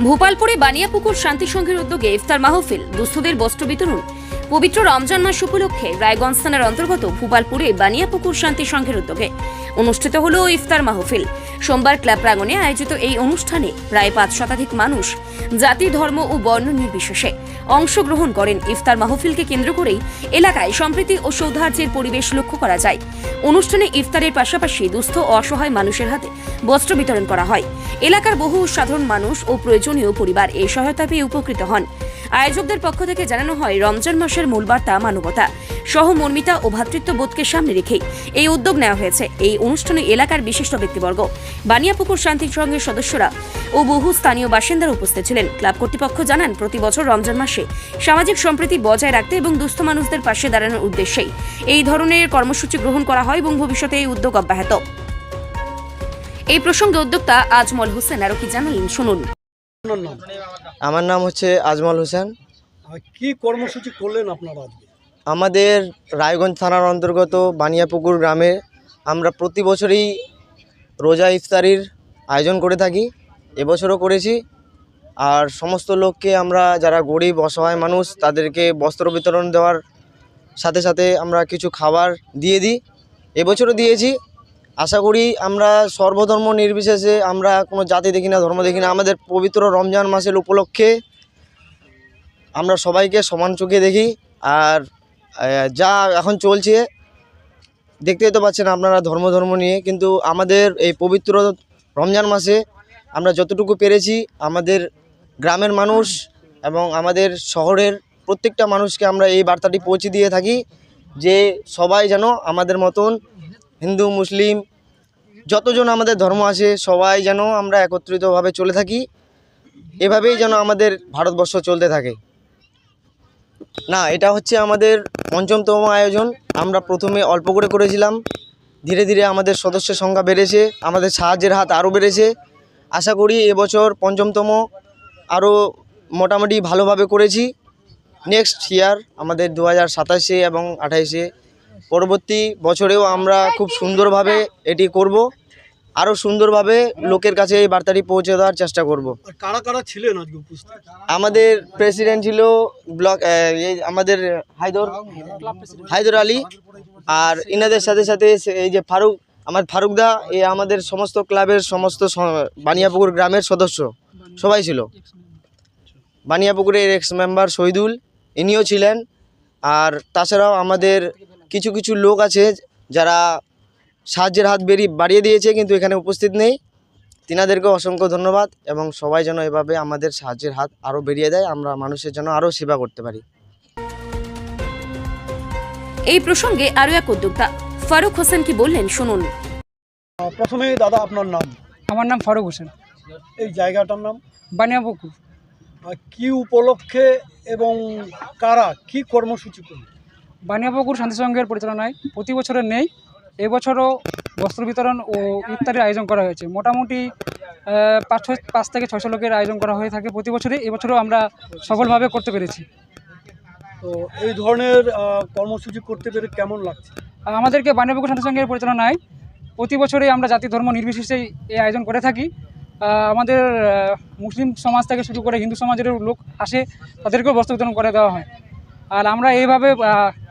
ভোপালপুরে বানিয়াপুকুর শান্তি সংঘের উদ্যোগে ইফতার মাহফিল, দুস্থদের বস্ত্র বিতরণ। পবিত্র রমজান মাস উপলক্ষে রায়গঞ্জ থানার অন্তর্গত ভোপালপুরে বানিয়াপুকুর শান্তি সংঘের উদ্যোগে অনুষ্ঠিত হলো ইফতার মাহফিল। সোমবার ক্লাব প্রাঙ্গণে আয়োজিত এই অনুষ্ঠানে প্রায় 5 শতাধিক মানুষ জাতি, ধর্ম ও বর্ণ নির্বিশেষে অংশগ্রহণ করেন। ইফতার মাহফিলকে কেন্দ্র করেই এলাকায় সম্প্রীতি ও সৌহার্দ্যের পরিবেশ লক্ষ্য করা যায়। অনুষ্ঠানে ইফতারের পাশাপাশি দুস্থ ও অসহায় মানুষের হাতে বস্ত্র বিতরণ করা হয়। এলাকার বহু সাধারণ মানুষ ও প্রয়োজনীয় পরিবার এই সহায়তা পেয়ে উপকৃত হন। আয়োজকদের পক্ষ থেকে জানানো হয়, রমজান মাসের মূল বার্তা মানবতা, সহমর্মিতা ও ভ্রাতৃত্ববোধকে সামনে রেখেই এই উদ্যোগ নেওয়া হয়েছে। এই অনুষ্ঠানে এলাকার বিশিষ্ট ব্যক্তিবর্গ, বানিয়াপুকুর শান্তি সংঘের সদস্যরা ও বহু স্থানীয় বাসিন্দারা উপস্থিত ছিলেন। ক্লাব কর্তৃপক্ষ জানান, প্রতি বছর রমজান মাসে সামাজিক সম্প্রীতি বজায় রাখতে এবং দুস্থ মানুষদের পাশে দাঁড়ানোর উদ্দেশ্যেই এই ধরনের কর্মসূচি গ্রহণ করা হয় এবং ভবিষ্যতে এই উদ্যোগ অব্যাহত। এই প্রসঙ্গে উদ্যোক্তা আজমল হোসেন আরো কি জানালেন, শুনুন। আমার নাম হচ্ছে আজমল হোসেন। কি কর্মসূচি করলেন আপনারা আজকে? আমাদের রায়গঞ্জ থানার অন্তর্গত বানিয়াপুকুর গ্রামে আমরা প্রতি বছরই রোজা ইফতারির আয়োজন করে থাকি। এবছরও করেছি। আর সমস্ত লোককে আমরা, যারা গরিব অসহায় মানুষ, তাদেরকে বস্ত্র বিতরণ দেওয়ার সাথে সাথে আমরা কিছু খাবার দিয়ে দিই। এবছরও দিয়েছি। আশা করি আমরা সর্বধর্ম নির্বিশেষে, আমরা কোনো জাতি দেখি না, ধর্ম দেখি না, আমাদের পবিত্র রমজান মাসের উপলক্ষে আমরা সবাইকে সমান চোখে দেখি। আর যা এখন চলছে দেখতেই তো পাচ্ছেন আপনারা, ধর্ম নিয়ে, কিন্তু আমাদের এই পবিত্র রমজান মাসে আমরা যতটুকু পেরেছি আমাদের গ্রামের মানুষ এবং আমাদের শহরের প্রত্যেকটা মানুষকে আমরা এই বার্তাটি পৌঁছে দিয়ে থাকি যে সবাই যেন আমাদের মতন, হিন্দু মুসলিম যতজন আমাদের ধর্ম আছে, সবাই যেন আমরা একত্রিতভাবে চলে থাকি। এভাবেই যেন আমাদের ভারতবর্ষ চলতে থাকে। না, এটা হচ্ছে আমাদের ৫ম আয়োজন। আমরা প্রথমে অল্প করে করেছিলাম, ধীরে ধীরে আমাদের সদস্যের সংখ্যা বেড়েছে, আমাদের সাহায্যের হাত আরও বেড়েছে। আশা করি এবছর ৫ম আরও মোটামুটি ভালোভাবে করেছি। নেক্সট ইয়ার আমাদের 2027 এবং 28 পরবর্তী বছরেও আমরা খুব সুন্দরভাবে এটি করব, আরও সুন্দরভাবে লোকের কাছে এই বার্তাটি পৌঁছে দেওয়ার চেষ্টা করব। কারা কারা ছিলেন আজকে উপস্থিত? আমাদের প্রেসিডেন্ট ছিল ব্লক আমাদের হায়দর আলী, আর ইনাদের সাথে সাথে এই যে ফারুকদা, এই আমাদের সমস্ত ক্লাবের সমস্ত বানিয়াপুকুর গ্রামের সদস্য সবাই ছিল। বানিয়াপুকুরের এক্স মেম্বার শহীদুল, ইনিও ছিলেন। আর তাছাড়াও আমাদের কিছু কিছু লোক আছে যারা সাহায্যের হাত বাড়িয়ে দিয়েছে, কিন্তু এখানে উপস্থিত নেই। তিনাদেরকে অসংখ্য ধন্যবাদ, এবং সবাই যেন এভাবে আমাদের সাহায্যের হাত আরও বেরিয়ে দেয়, আমরা মানুষের জন্য আরও সেবা করতে পারি। এই প্রসঙ্গে আরো এক উদ্যোক্তা ফারুক হোসেন কি বললেন, শুনুন। প্রথমে দাদা, আপনার নাম? আমার নাম ফারুক হোসেন। এই জায়গাটার নাম? বানিয়াপুকুর। কি উপলক্ষে এবং কারা কি কর্মসূচি করলেন? বানিয়াপুকুর শান্তি সংঘের পরিচালনায় প্রতি বছরের নেই, এবছরও বস্ত্র বিতরণ ও ইফতারের আয়োজন করা হয়েছে। মোটামুটি 5 থেকে 600 লোকের আয়োজন করা হয়ে থাকে প্রতি বছরই। এবছরও আমরা সফলভাবে করতে পেরেছি। তো এই ধরনের কর্মসূচি করতে পেরে কেমন লাগছে? আমাদেরকে বানিয়াপুকুর শান্তি সংঘের পরিচালনায় প্রতি বছরই আমরা জাতি ধর্ম নির্বিশেষেই এই আয়োজন করে থাকি। আমাদের মুসলিম সমাজ থেকে শুরু করে হিন্দু সমাজের লোক আসে, তাদেরকেও বস্ত্র বিতরণ করে দেওয়া হয়। আর আমরা এইভাবে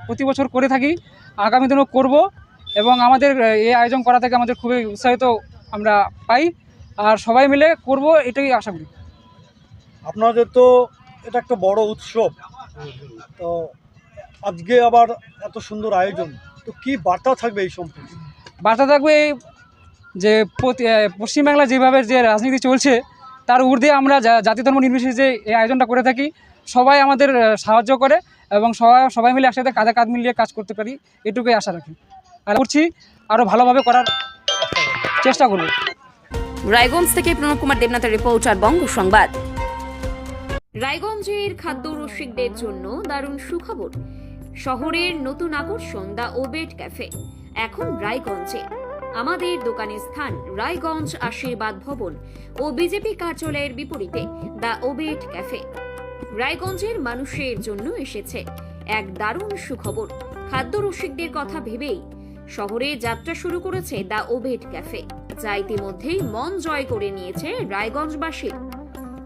প্রতি বছর করে থাকি, আগামী দিনেও করব, এবং আমাদের এই আয়োজন করা থেকে আমাদের খুবই উৎসাহিত আমরা পাই। আর সবাই মিলে করব, এটাই আশা করি। আপনাদের তো এটা একটা বড় উৎসব, তো আজকে আবার এত সুন্দর আয়োজন, তো কি বার্তা থাকবে এই সম্পর্কে? বার্তা থাকবে যে পশ্চিমবাংলা যেভাবে যে রাজনীতি চলছে, তার ঊর্ধ্বে আমরা জাতি ধর্ম নির্বিশেষে যে এই আয়োজনটা করে থাকি, সবাই আমাদের সাহায্য করে এবং সবাই মিলে একসাথে কাঁধে কাঁধ মিলিয়ে কাজ করতে পারি, এটুকুই আশা রাখি। আর করছি, আরও ভালোভাবে করার চেষ্টা করব। রায়গঞ্জ থেকে প্রণব কুমার দেবনাথের রিপোর্ট, আর বঙ্গ সংবাদ। রায়গঞ্জের খাদ্য রসিকদের জন্য দারুণ সুখবর। শহরের নতুন আকর্ষণ দ্য ওবেট ক্যাফে এখন রায়গঞ্জে। আমাদের দোকানের স্থান রায়গঞ্জ আশীর্বাদ ভবন ও বিজেপি কার্যালয়ের বিপরীতে দ্য ওবেট ক্যাফে। রায়গঞ্জের মানুষের জন্য এসেছে এক দারুণ সুখবর। খাদ্য রসিকদের কথা ভেবেই শহরে যাত্রা শুরু করেছে দ্য ওবেট ক্যাফে, যা ইতিমধ্যেই মন জয় করে নিয়েছে রায়গঞ্জবাসীর।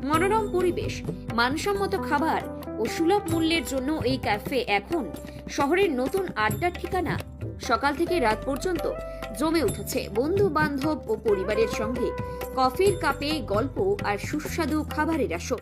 মনোরম পরিবেশ, মানসম্মত খাবার ও সুলভ মূল্যের জন্য এই ক্যাফে এখন শহরের নতুন আড্ডার ঠিকানা। সকাল থেকে রাত পর্যন্ত জমে উঠেছে বন্ধু বান্ধব ও পরিবারের সঙ্গে কফির কাপে গল্প আর সুস্বাদু খাবারের আসর।